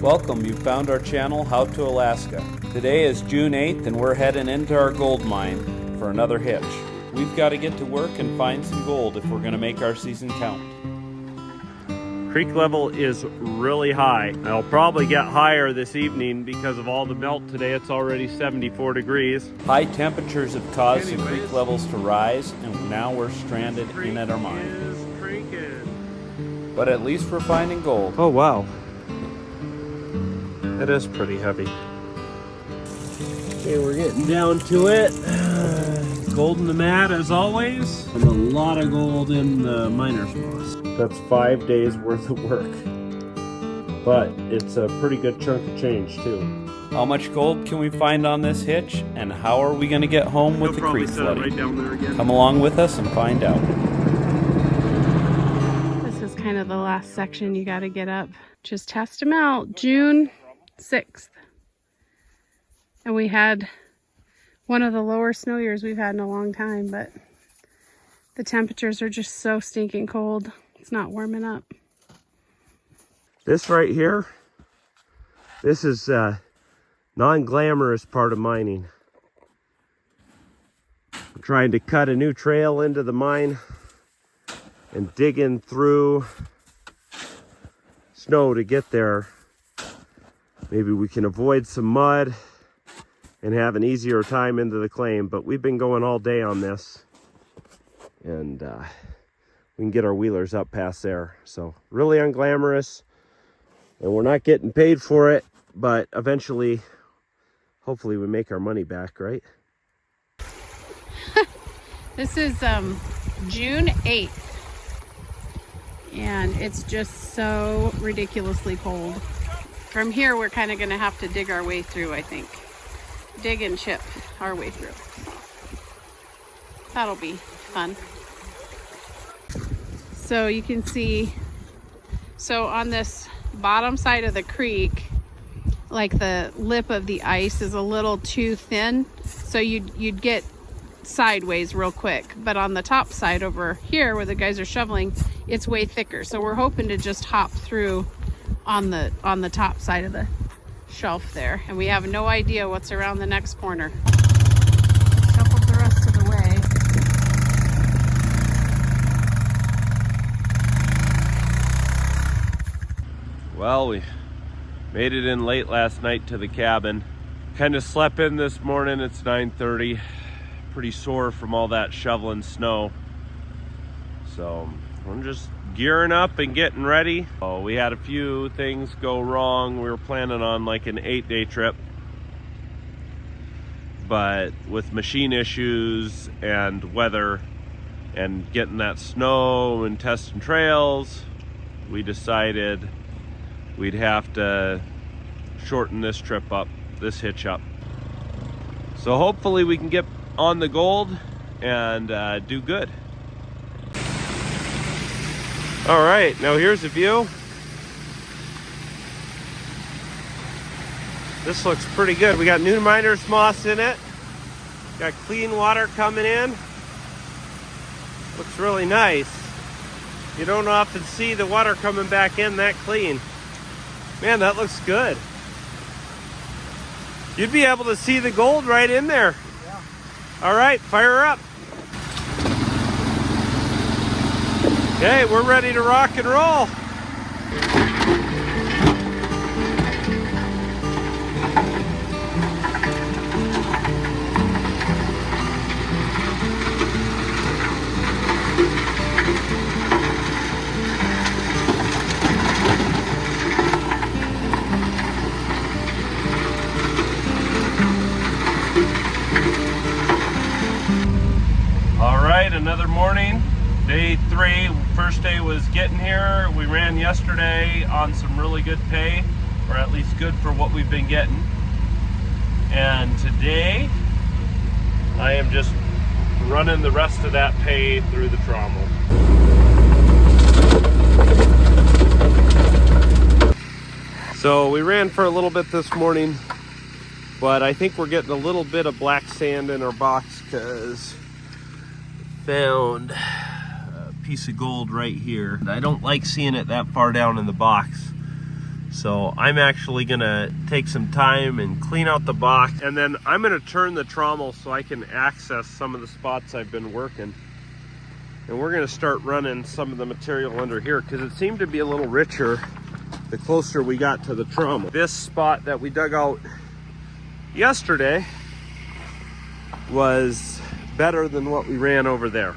Welcome, you found our channel, How to Alaska. Today is June 8th and we're heading into our gold mine for another hitch. We've got to get to work and find some gold if we're going to make our season count. Creek level is really high. It'll probably get higher this evening because of all the melt today. It's already 74 degrees. High temperatures have caused the creek levels to rise and now we're stranded in at our mine. But at least we're finding gold. Oh wow. It is pretty heavy. Okay, we're getting down to it. Gold in the mat as always. And a lot of gold in the miner's moss. That's 5 days worth of work. But it's a pretty good chunk of change too. How much gold can we find on this hitch? And how are we going to get home with the creek flooding? Right down there again. Come along with us and find out. This is kind of the last section you got to get up. Just test them out. June 6th. And we had one of the lower snow years we've had in a long time, but the temperatures are just so stinking cold. It's not warming up. This right here, this is non-glamorous part of mining. I'm trying to cut a new trail into the mine and digging through snow to get there. Maybe we can avoid some mud and have an easier time into the claim, but we've been going all day on this and we can get our wheelers up past there. So really unglamorous and we're not getting paid for it, but eventually, hopefully we make our money back, right? This is June 8th and it's just so ridiculously cold. From here, we're kind of going to have to dig our way through, I think. Dig and chip our way through. That'll be fun. So you can see, so on this bottom side of the creek, like the lip of the ice is a little too thin. So you'd get sideways real quick. But on the top side over here where the guys are shoveling, it's way thicker. So we're hoping to just hop through on the top side of the shelf there, and we have no idea what's around the next corner. Shuffled the rest of the way. Well, we made it in late last night to the cabin. Kind of slept in this morning. It's 9:30. Pretty sore from all that shoveling snow. So I'm just gearing up and getting ready. Oh, we had a few things go wrong. We were planning on like an 8-day trip, but with machine issues and weather and getting that snow and testing trails, we decided we'd have to shorten this trip up, this hitch up. So hopefully we can get on the gold and do good. All right, now here's a view. This looks pretty good. We got new miner's moss in it. Got clean water coming in. Looks really nice. You don't often see the water coming back in that clean. Man, that looks good. You'd be able to see the gold right in there. Yeah. All right, fire up. Okay, we're ready to rock and roll. All right, another morning. Day 3, first day was getting here. We ran yesterday on some really good pay, or at least good for what we've been getting. And today, I am just running the rest of that pay through the trommel. So we ran for a little bit this morning, but I think we're getting a little bit of black sand in our box because found piece of gold right here. I don't like seeing it that far down in the box. So I'm actually gonna take some time and clean out the box, and then I'm gonna turn the trommel so I can access some of the spots I've been working. And we're gonna start running some of the material under here because it seemed to be a little richer the closer we got to the trommel. This spot that we dug out yesterday was better than what we ran over there.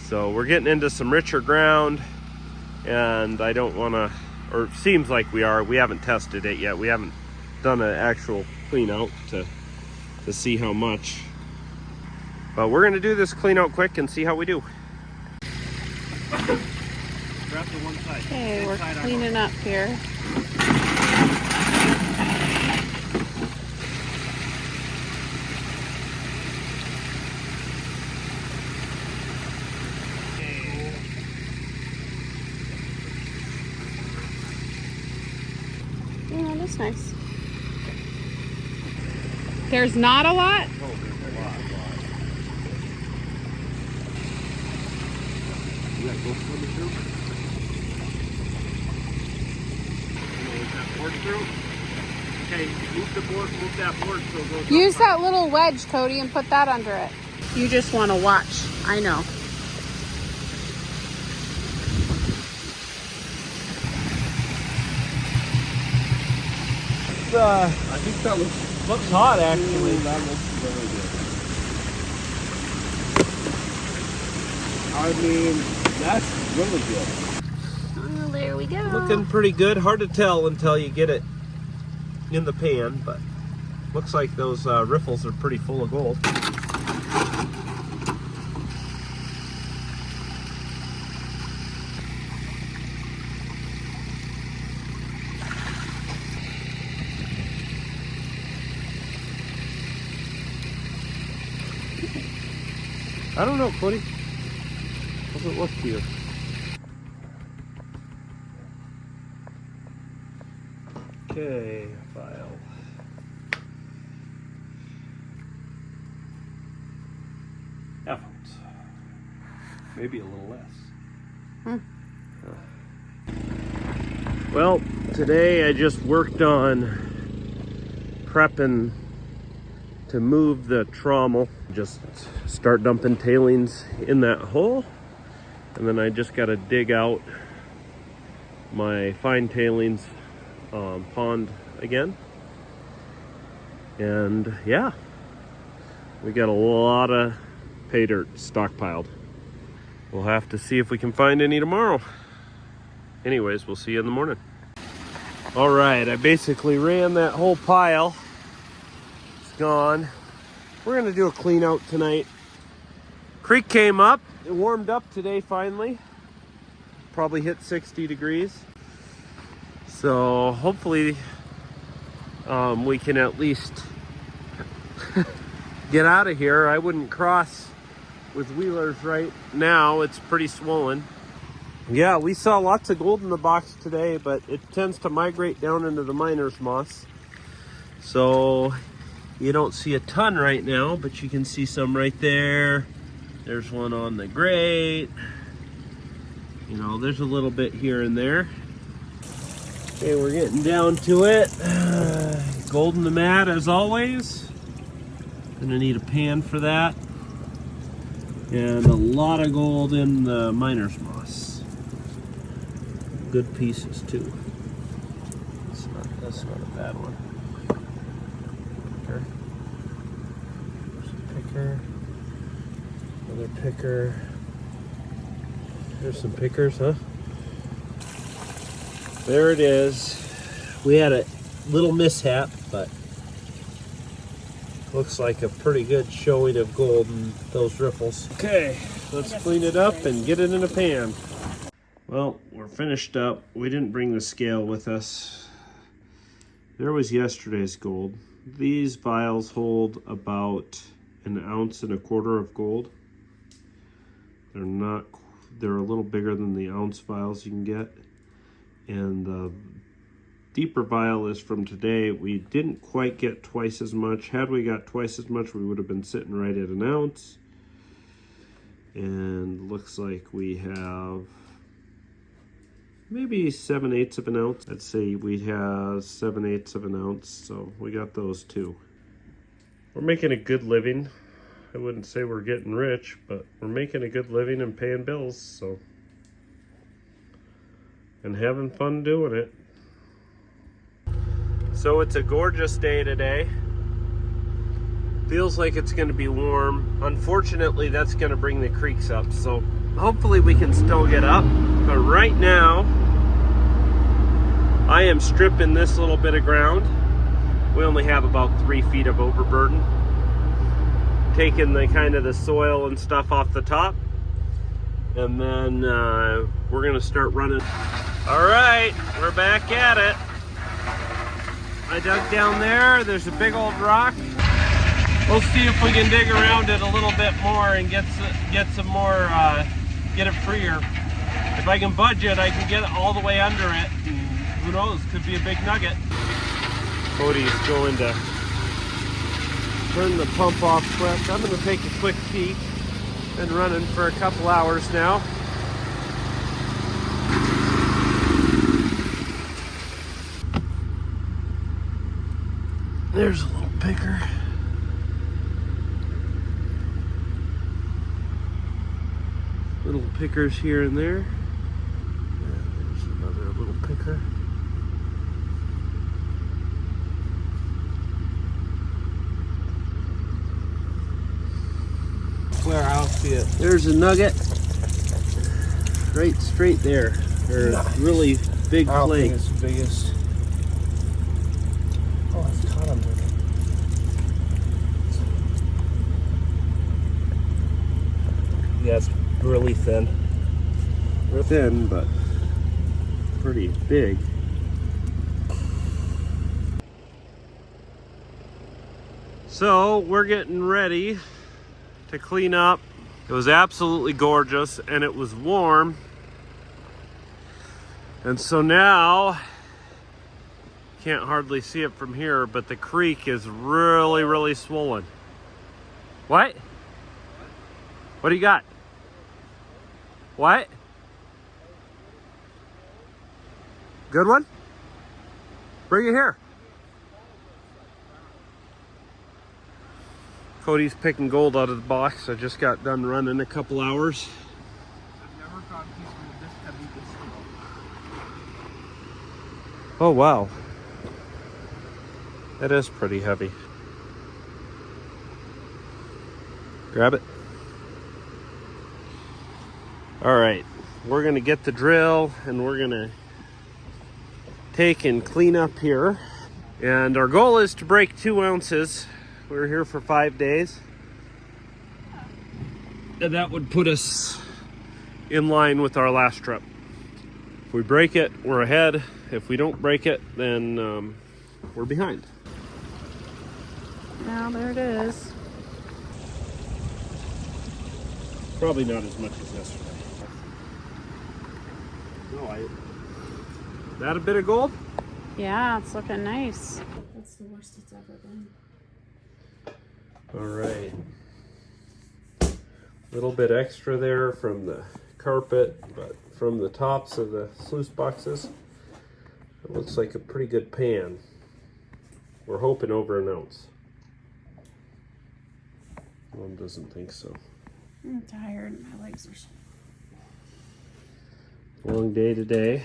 So we're getting into some richer ground, and I don't wanna, or it seems like we are. We haven't tested it yet. We haven't done an actual clean out to see how much. But we're gonna do this clean out quick and see how we do. Grab the one side. Okay, we're cleaning up here. Oh, that's nice. There's not a lot? Oh, there's a lot. You got both swimming through? Move that board through. Okay, move the board, move that board so it goes Use up. that little wedge, Cody, and put that under it. You just want to watch. I know. I think that looks hot actually. That looks really good. I mean, that's really good. Oh, there we go. Looking pretty good. Hard to tell until you get it in the pan, but looks like those riffles are pretty full of gold. I don't know, Cody. How's it look to you? Okay, file. Half ounce. Maybe a little less. Well, today I just worked on prepping to move the trommel. Just start dumping tailings in that hole, and then I just got to dig out my fine tailings pond again. And yeah, we got a lot of pay dirt stockpiled. We'll have to see if we can find any tomorrow. Anyways, we'll see you in the morning. All right, I basically ran that whole pile. It's gone. We're gonna do a clean out tonight. Creek came up, it warmed up today finally. Probably hit 60 degrees. So hopefully we can at least get out of here. I wouldn't cross with wheelers right now. It's pretty swollen. Yeah, we saw lots of gold in the box today, but it tends to migrate down into the miner's moss. So you don't see a ton right now, but you can see some right there. There's one on the grate. You know, there's a little bit here and there. Okay, we're getting down to it. Gold in the mat as always. Gonna need a pan for that. And a lot of gold in the miner's moss. Good pieces too. That's not a bad one. Picker. There's a picker. Another picker. There's some pickers, huh? There it is. We had a little mishap, but looks like a pretty good showing of gold in those riffles. Okay, let's clean it up and get it in a pan. Well, we're finished up. We didn't bring the scale with us. There was yesterday's gold. These vials hold about 1.25 ounces of gold. They're a little bigger than the ounce vials you can get. And the deeper vial is from today. We didn't quite get twice as much. Had we got twice as much, we would have been sitting right at 1 ounce. And looks like we have maybe 7/8 of an ounce. I'd say we have 7/8 of an ounce, so we got those too. We're making a good living. I wouldn't say we're getting rich, but we're making a good living and paying bills, so. And having fun doing it. So it's a gorgeous day today. Feels like it's going to be warm. Unfortunately, that's going to bring the creeks up, so hopefully we can still get up. But right now, I am stripping this little bit of ground. We only have about 3 feet of overburden. Taking the kind of the soil and stuff off the top. And then we're going to start running. All right, we're back at it. I dug down there. There's a big old rock. We'll see if we can dig around it a little bit more and get some more, get it freer. If I can budge it, I can get it all the way under it. And who knows, could be a big nugget. Cody's going to turn the pump off quick. I'm going to take a quick peek. Been running for a couple hours now. There's a little picker. Little pickers here and there. There's another little picker. Where I'll see it. There's a nugget. Right straight there. There's Nice. Really big I don't flake. think it's the biggest. Oh, it's caught under it. Yeah, it's really thin. Real thin, but pretty big. So we're getting ready to clean up. It was absolutely gorgeous and it was warm. And so now, can't hardly see it from here, but the creek is really, really swollen. What? What do you got? What? Good one? Bring it here. Cody's picking gold out of the box. I just got done running a couple hours. I've never caught a piece of this heavy before. Oh wow. That is pretty heavy. Grab it. All right, we're gonna get the drill and we're gonna take and clean up here. And our goal is to break 2 ounces. We're here for 5 days. And that would put us in line with our last trip. If we break it, we're ahead. If we don't break it, then we're behind. Now there it is. Probably not as much as yesterday. No, that a bit of gold? Yeah, it's looking nice. That's the worst it's ever been. All right. A little bit extra there from the carpet, but from the tops of the sluice boxes, it looks like a pretty good pan. We're hoping over an ounce. One doesn't think so. I'm tired. My legs are sore. Long day today,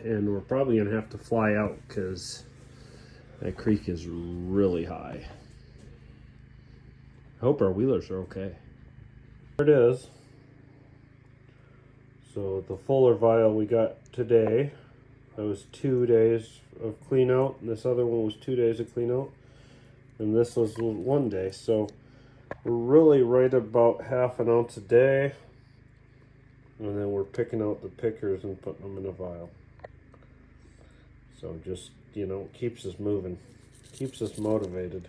and we're probably gonna have to fly out because that creek is really high. I hope our wheelers are okay. There it is. So the fuller vial we got today, that was 2 days of clean out, and this other one was 2 days of clean out, and this was 1 day. So we're really right about half an ounce a day, and then we're picking out the pickers and putting them in a vial. So just, you know, keeps us moving, keeps us motivated.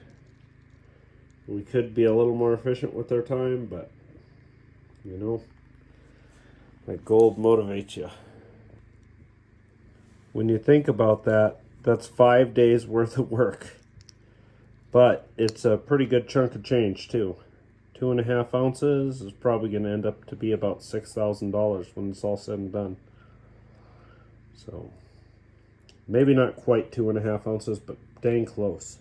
We could be a little more efficient with our time, but you know, that gold motivates you. When you think about that, that's 5 days worth of work. But it's a pretty good chunk of change too. 2.5 ounces is probably going to end up to be about $6,000 when it's all said and done. So maybe not quite 2.5 ounces, but dang close.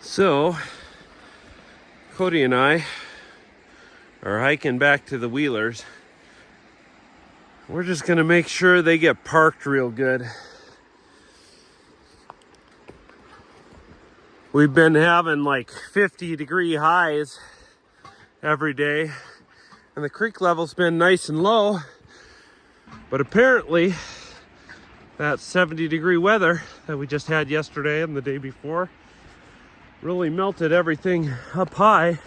So Cody and I are hiking back to the Wheelers. We're just gonna make sure they get parked real good. We've been having like 50-degree highs every day, and the creek level's been nice and low, but apparently that 70-degree weather that we just had yesterday and the day before really melted everything up high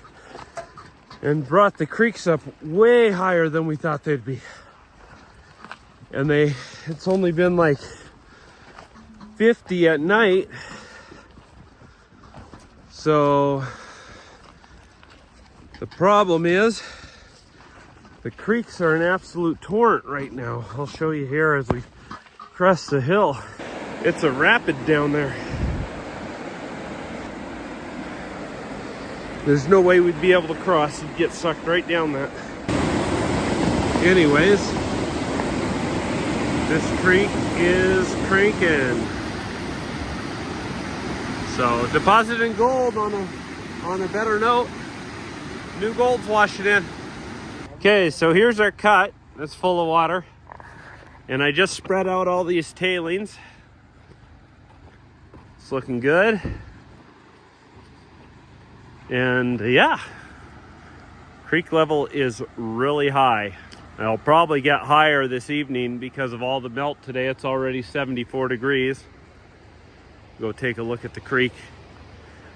and brought the creeks up way higher than we thought they'd be. And it's only been like 50 at night. So the problem is the creeks are an absolute torrent right now. I'll show you here as we crest the hill. It's a rapid down there. There's no way we'd be able to cross. You'd get sucked right down that. Anyways, this creek is cranking. So depositing gold on a better note. New gold's washing in. Okay, so here's our cut. It's full of water. And I just spread out all these tailings. It's looking good. And yeah, creek level is really high. I'll probably get higher this evening because of all the melt today. It's already 74 degrees. Go take a look at the creek.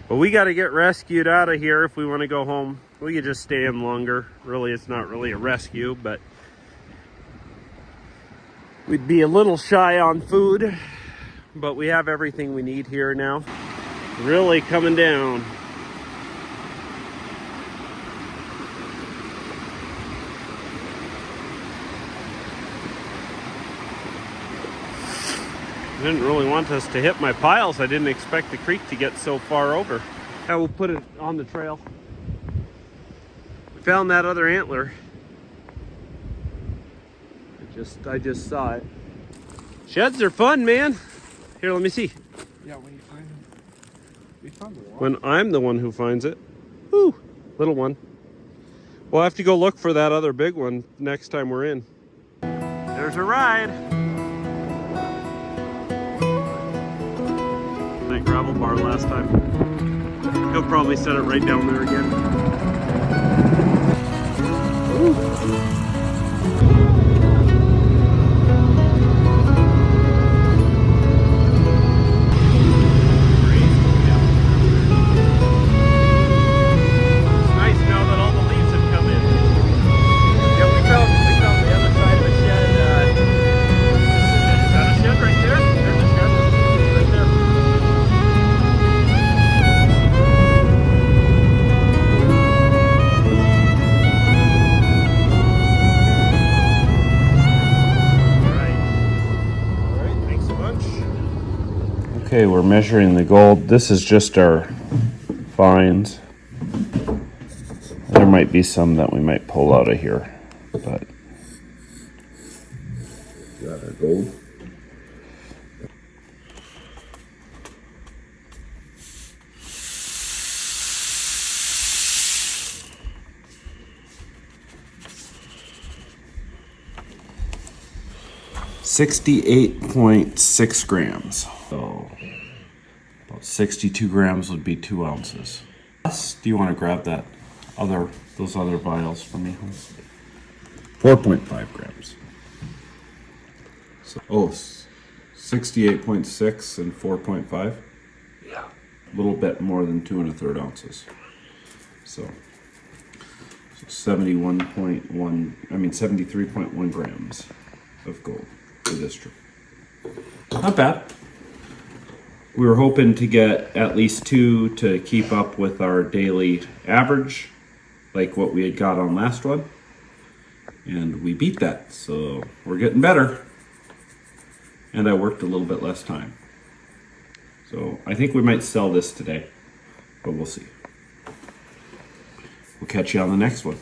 But we got to get rescued out of here if we want to go home. We could just stay in longer. Really, it's not really a rescue, but we'd be a little shy on food. But we have everything we need here now. Really coming down. I didn't really want us to hit my piles. I didn't expect the creek to get so far over. I will put it on the trail. We found that other antler. I just saw it. Sheds are fun, man. Here, let me see. Yeah, when you find them. We found the one. When I'm the one who finds it. Woo, little one. We'll have to go look for that other big one next time we're in. There's a ride. That gravel bar last time. He'll probably set it right down there again. Ooh. Okay, we're measuring the gold. This is just our fines. There might be some that we might pull out of here, but got our gold. .6 grams. So about 62 grams would be 2 ounces. Do you want to grab those other vials for me? 4.5 grams. So, 68.6 and 4.5? Yeah. A little bit more than 2 1/3 ounces. So 73.1 grams of gold for this trip. Not bad. We were hoping to get at least 2 to keep up with our daily average, like what we had got on last one. And we beat that, so we're getting better. And I worked a little bit less time. So I think we might sell this today, but we'll see. We'll catch you on the next one.